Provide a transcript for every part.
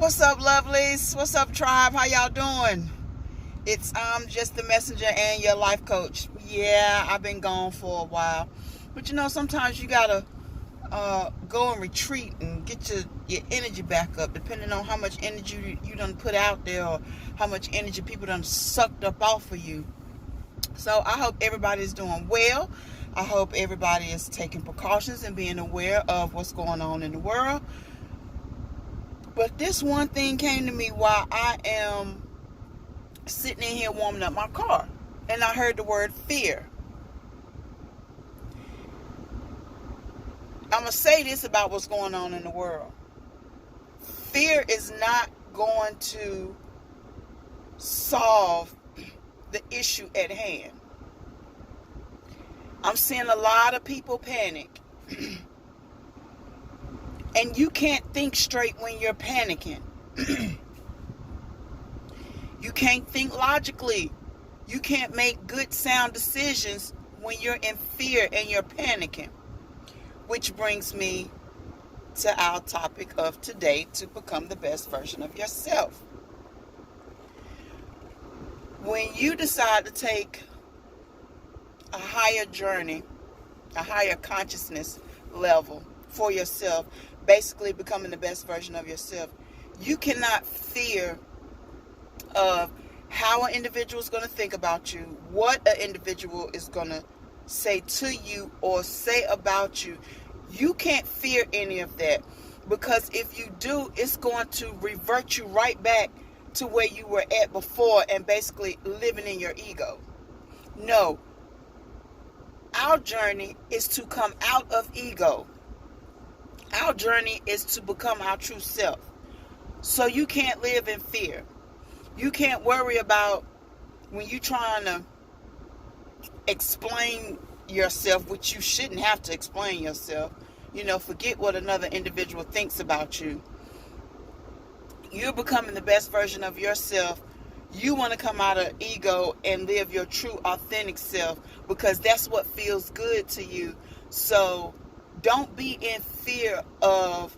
What's up, lovelies? What's up, tribe? How y'all doing? It's just the messenger and your life coach. Yeah, I've been gone for a while, but sometimes you gotta go and retreat and get your energy back up, depending on how much energy you done put out there or how much energy people done sucked up off of you. So I hope everybody's doing well. I hope everybody is taking precautions and being aware of what's going on in the world. But this one thing came to me while I am sitting in here warming up my car, and I heard the word fear. I'm going to say this about what's going on in the world. Fear is not going to solve the issue at hand. I'm seeing a lot of people panic. And you can't think straight when you're panicking. You can't think logically. You can't make good sound decisions when you're in fear and you're panicking. Which brings me to our topic of today, to become the best version of yourself. When you decide to take a higher journey, a higher consciousness level for yourself, basically becoming the best version of yourself, you cannot fear of how an individual is going to think about you, what an individual is going to say to you or say about you. You can't fear any of that, because if you do, it's going to revert you right back to where you were at before and basically living in your ego. No. Our journey is to come out of ego. Our journey is to become our true self. So you can't live in fear. You can't worry about when you're trying to explain yourself, which you shouldn't have to explain yourself. Forget what another individual thinks about you. You're becoming the best version of yourself. You want to come out of ego and live your true, authentic self, because that's what feels good to you. So don't be in fear of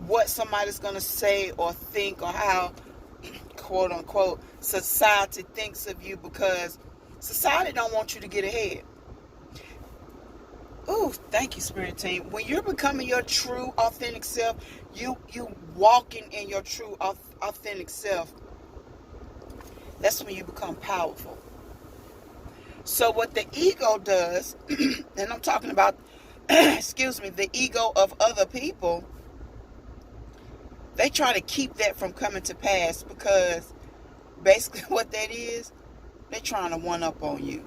what somebody's going to say or think, or how, quote unquote, society thinks of you, because society don't want you to get ahead. Ooh, thank you, Spirit Team. When you're becoming your true, authentic self, you walking in your true, authentic self, that's when you become powerful. So what the ego does, and I'm talking about, the ego of other people, they try to keep that from coming to pass, because basically what that is, they're trying to one up on you,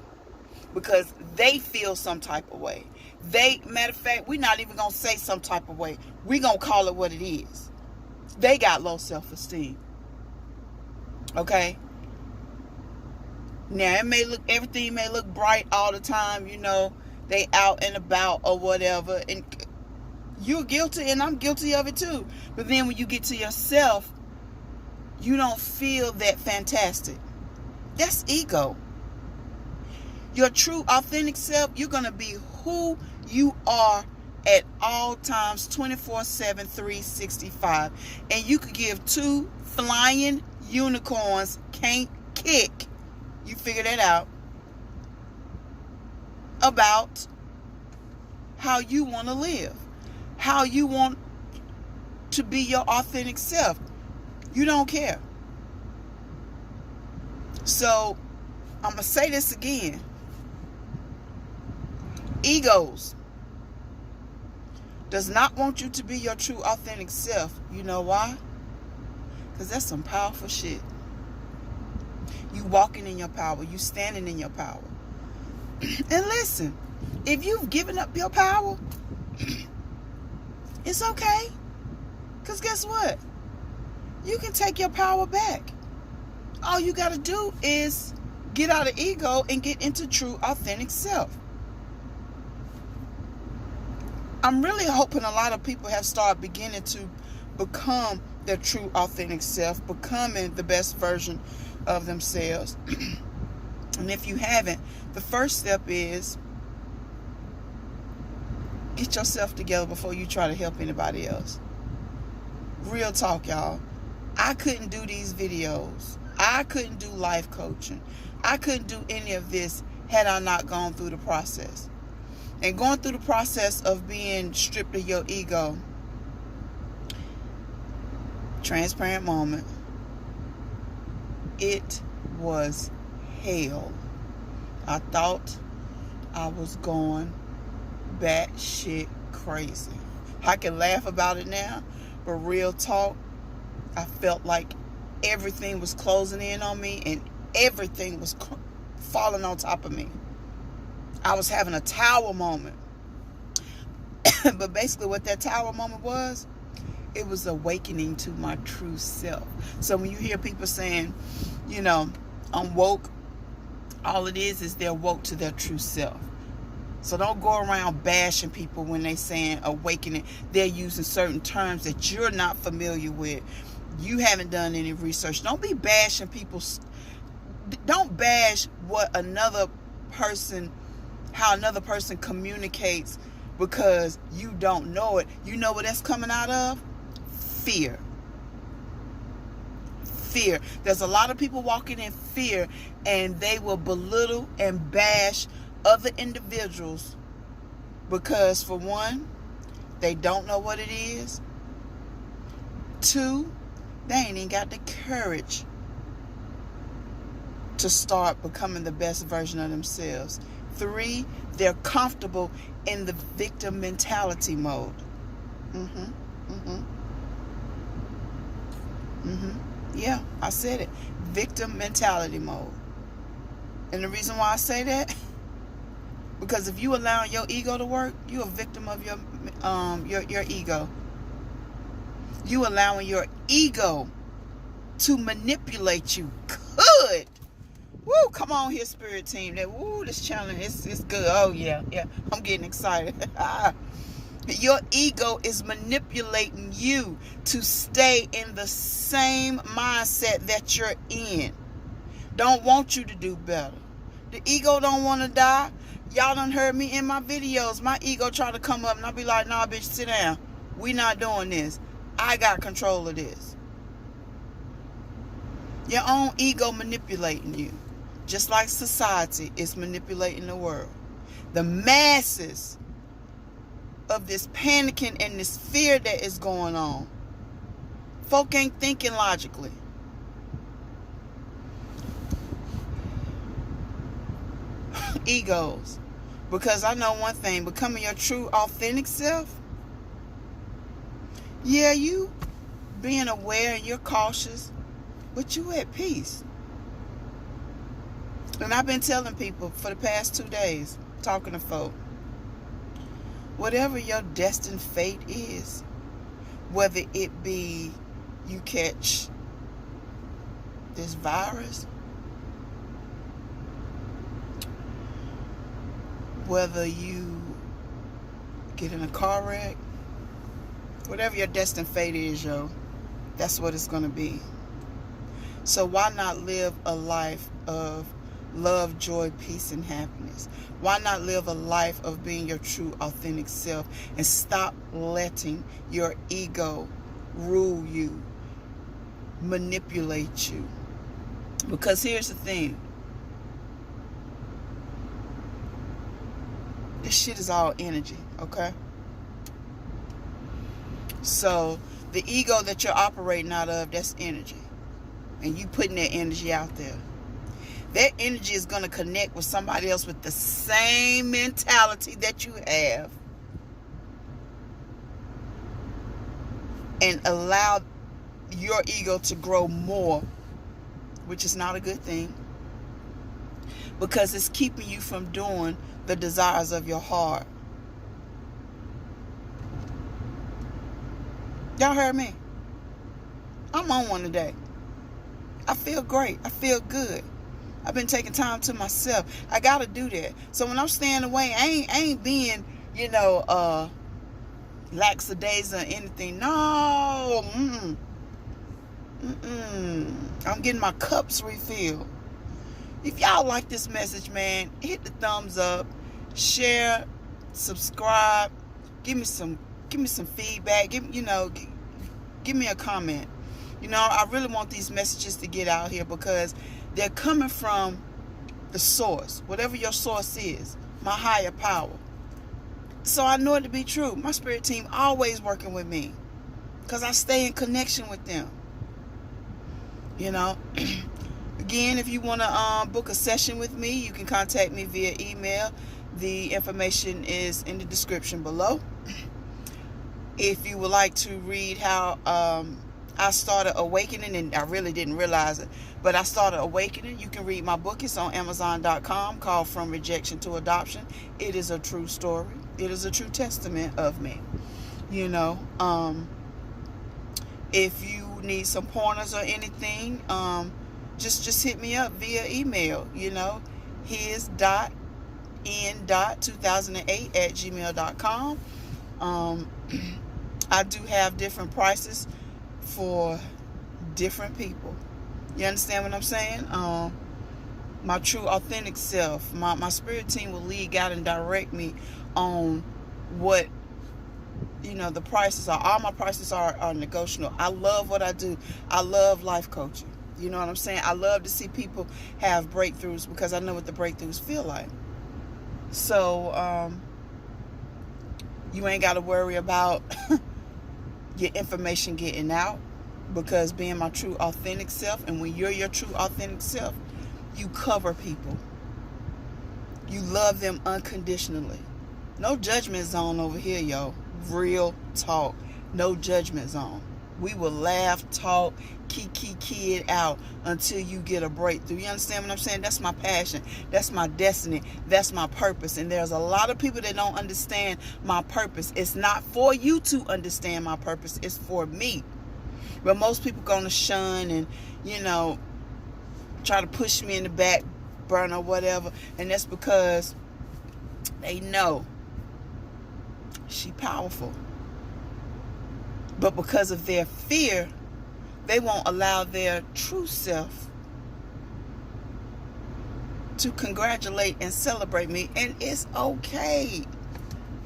because they feel some type of way. Matter of fact, we're not even going to say some type of way. We're going to call it what it is. They got low self-esteem. Okay? Now, everything may look bright all the time, they out and about or whatever, and you're guilty and I'm guilty of it too. But then when you get to yourself, you don't feel that fantastic. That's ego. Your true, authentic self, you're going to be who you are at all times, 24/7, 365. And you could give two flying unicorns can't kick, you figure that out, about how you want to live, how you want to be your authentic self. You don't care. So I'm going to say this again. Egos does not want you to be your true, authentic self. You know why? Because that's some powerful shit. You walking in your power. You standing in your power. And listen, if you've given up your power, it's okay. Because guess what? You can take your power back. All you got to do is get out of ego and get into true, authentic self. I'm really hoping a lot of people have started beginning to become their true, authentic self, becoming the best version of themselves. And if you haven't, the first step is get yourself together before you try to help anybody else. Real talk, y'all. I couldn't do these videos. I couldn't do life coaching. I couldn't do any of this had I not gone through the process. And going through the process of being stripped of your ego, transparent moment, it was hell. I thought I was going batshit crazy. I can laugh about it now, but real talk, I felt like everything was closing in on me and everything was falling on top of me. I was having a tower moment. But basically what that tower moment was, it was awakening to my true self. So when you hear people saying, you know, I'm woke, all it is they're woke to their true self. So don't go around bashing people when they saying awakening. They're using certain terms that you're not familiar with. You haven't done any research. Don't be bashing people. Don't bash what another person, how another person communicates, because you don't know it. You know what that's coming out of? Fear. Fear. There's a lot of people walking in fear, and they will belittle and bash other individuals because, for one, they don't know what it is. Two, they ain't even got the courage to start becoming the best version of themselves. Three, they're comfortable in the victim mentality mode. Yeah, I said it. Victim mentality mode. And the reason why I say that, because if you allow your ego to work, you're a victim of your ego. You allowing your ego to manipulate you. Good. Woo, come on here, spirit team. This challenge is good. Oh yeah. I'm getting excited. Your ego is manipulating you to stay in the same mindset that you're in. Don't want you to do better. The ego don't want to die. Y'all done heard me in my videos. My ego try to come up and I'll be like, nah, bitch, sit down. We not doing this. I got control of this. Your own ego manipulating you. Just like society is manipulating the world. The masses of this panicking and this fear that is going on. Folk ain't thinking logically. Egos. Because I know one thing, becoming your true authentic self, yeah, you being aware and you're cautious, but you at peace. And I've been telling people for the past 2 days, talking to folk, whatever your destined fate is, whether it be you catch this virus, whether you get in a car wreck, whatever your destined fate is, that's what it's going to be. So why not live a life of love, joy, peace, and happiness? Why not live a life of being your true, authentic self and stop letting your ego rule you, manipulate you? Because here's the thing. This shit is all energy, okay? So the ego that you're operating out of, that's energy. And you putting that energy out there. That energy is going to connect with somebody else with the same mentality that you have. And allow your ego to grow more, which is not a good thing. Because it's keeping you from doing the desires of your heart. Y'all heard me? I'm on one today. I feel great. I feel good. I've been taking time to myself. I gotta do that. So when I'm staying away, I ain't being, lackadaisical or anything. No. I'm getting my cups refilled. If y'all like this message, man, hit the thumbs up, share, subscribe, give me some feedback. Give me a comment. You know, I really want these messages to get out here because they're coming from the source, whatever your source is, my higher power. So I know it to be true. My spirit team always working with me because I stay in connection with them. You know, again, if you want to book a session with me, you can contact me via email. The information is in the description below. If you would like to read how I started awakening, and I really didn't realize it, but I started awakening, you can read my book. It's on Amazon.com, called From Rejection to Adoption. It is a true story. It is a true testament of me. You know, if you need some pointers or anything, just hit me up via email. You know, his.n.2008@gmail.com. I do have different prices for different people. You understand what I'm saying? My true authentic self, my spirit team will lead, guide, and direct me on what, you know, the prices are. All my prices are negotiable. I love what I do. I love life coaching. You know what I'm saying? I love to see people have breakthroughs because I know what the breakthroughs feel like. So you ain't got to worry about your information getting out, because being my true authentic self, and when you're your true authentic self, you cover people. You love them unconditionally. No judgment zone over here, yo. Real talk. No judgment zone. We will laugh, talk, kiki it out until you get a breakthrough. You understand what I'm saying? That's my passion. That's my destiny. That's my purpose. And there's a lot of people that don't understand my purpose. It's not for you to understand my purpose. It's for me. But most people gonna shun and, you know, try to push me in the back burner or whatever. And that's because they know she powerful. But because of their fear, they won't allow their true self to congratulate and celebrate me. And it's okay.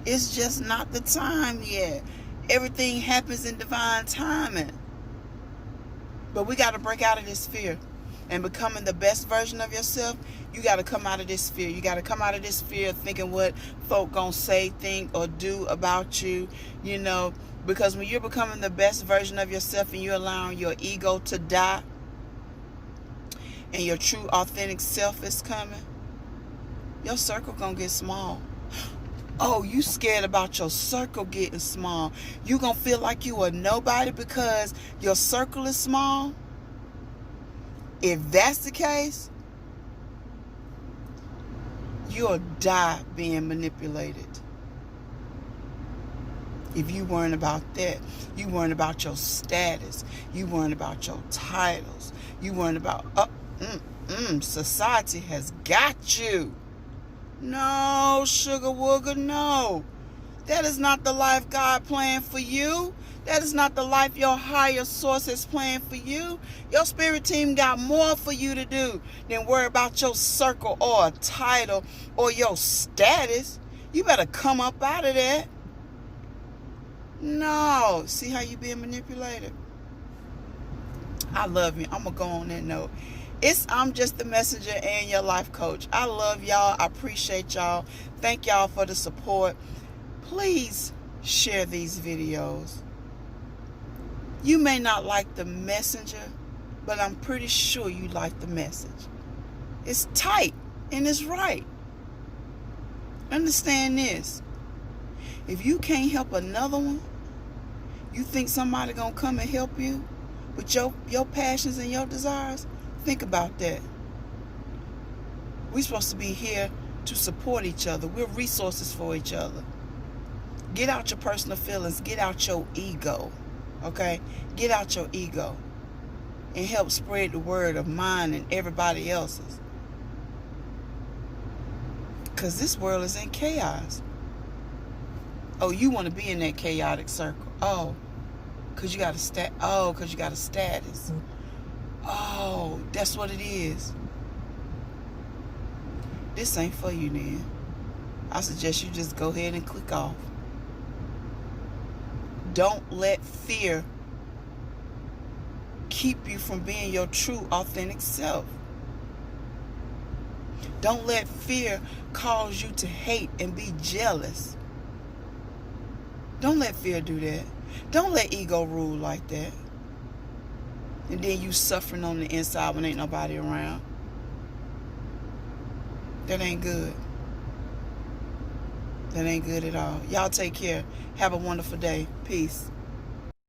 It's just not the time yet. Everything happens in divine timing. But we got to break out of this fear. And becoming the best version of yourself, you got to come out of this fear. You got to come out of this fear of thinking what folk gonna say, think, or do about you, you know. Because when you're becoming the best version of yourself and you're allowing your ego to die and your true authentic self is coming, your circle gonna get small. Oh, you scared about your circle getting small. You gonna feel like you are nobody because your circle is small? If that's the case, you'll die being manipulated. If you weren't about that, you weren't about your status, you weren't about your titles, you weren't about, society has got you. No, sugar wooger, no. That is not the life God planned for you. That is not the life your higher source has planned for you. Your spirit team got more for you to do than worry about your circle or a title or your status. You better come up out of that. No. See how you being manipulated? I love you. I'm going to go on that note. I'm just the messenger and your life coach. I love y'all. I appreciate y'all. Thank y'all for the support. Please share these videos. You may not like the messenger, but I'm pretty sure you like the message. It's tight and it's right. Understand this. If you can't help another one, you think somebody gonna come and help you with your passions and your desires? Think about that. We're supposed to be here to support each other. We're resources for each other. Get out your personal feelings. Get out your ego. Okay? Get out your ego. And help spread the word of mine and everybody else's. Because this world is in chaos. Oh, you want to be in that chaotic circle. Oh, because you got a status. Oh, that's what it is. This ain't for you then. I suggest you just go ahead and click off. Don't let fear keep you from being your true, authentic self. Don't let fear cause you to hate and be jealous. Don't let fear do that. Don't let ego rule like that. And then you suffering on the inside when ain't nobody around. That ain't good. That ain't good at all. Y'all take care. Have a wonderful day. Peace.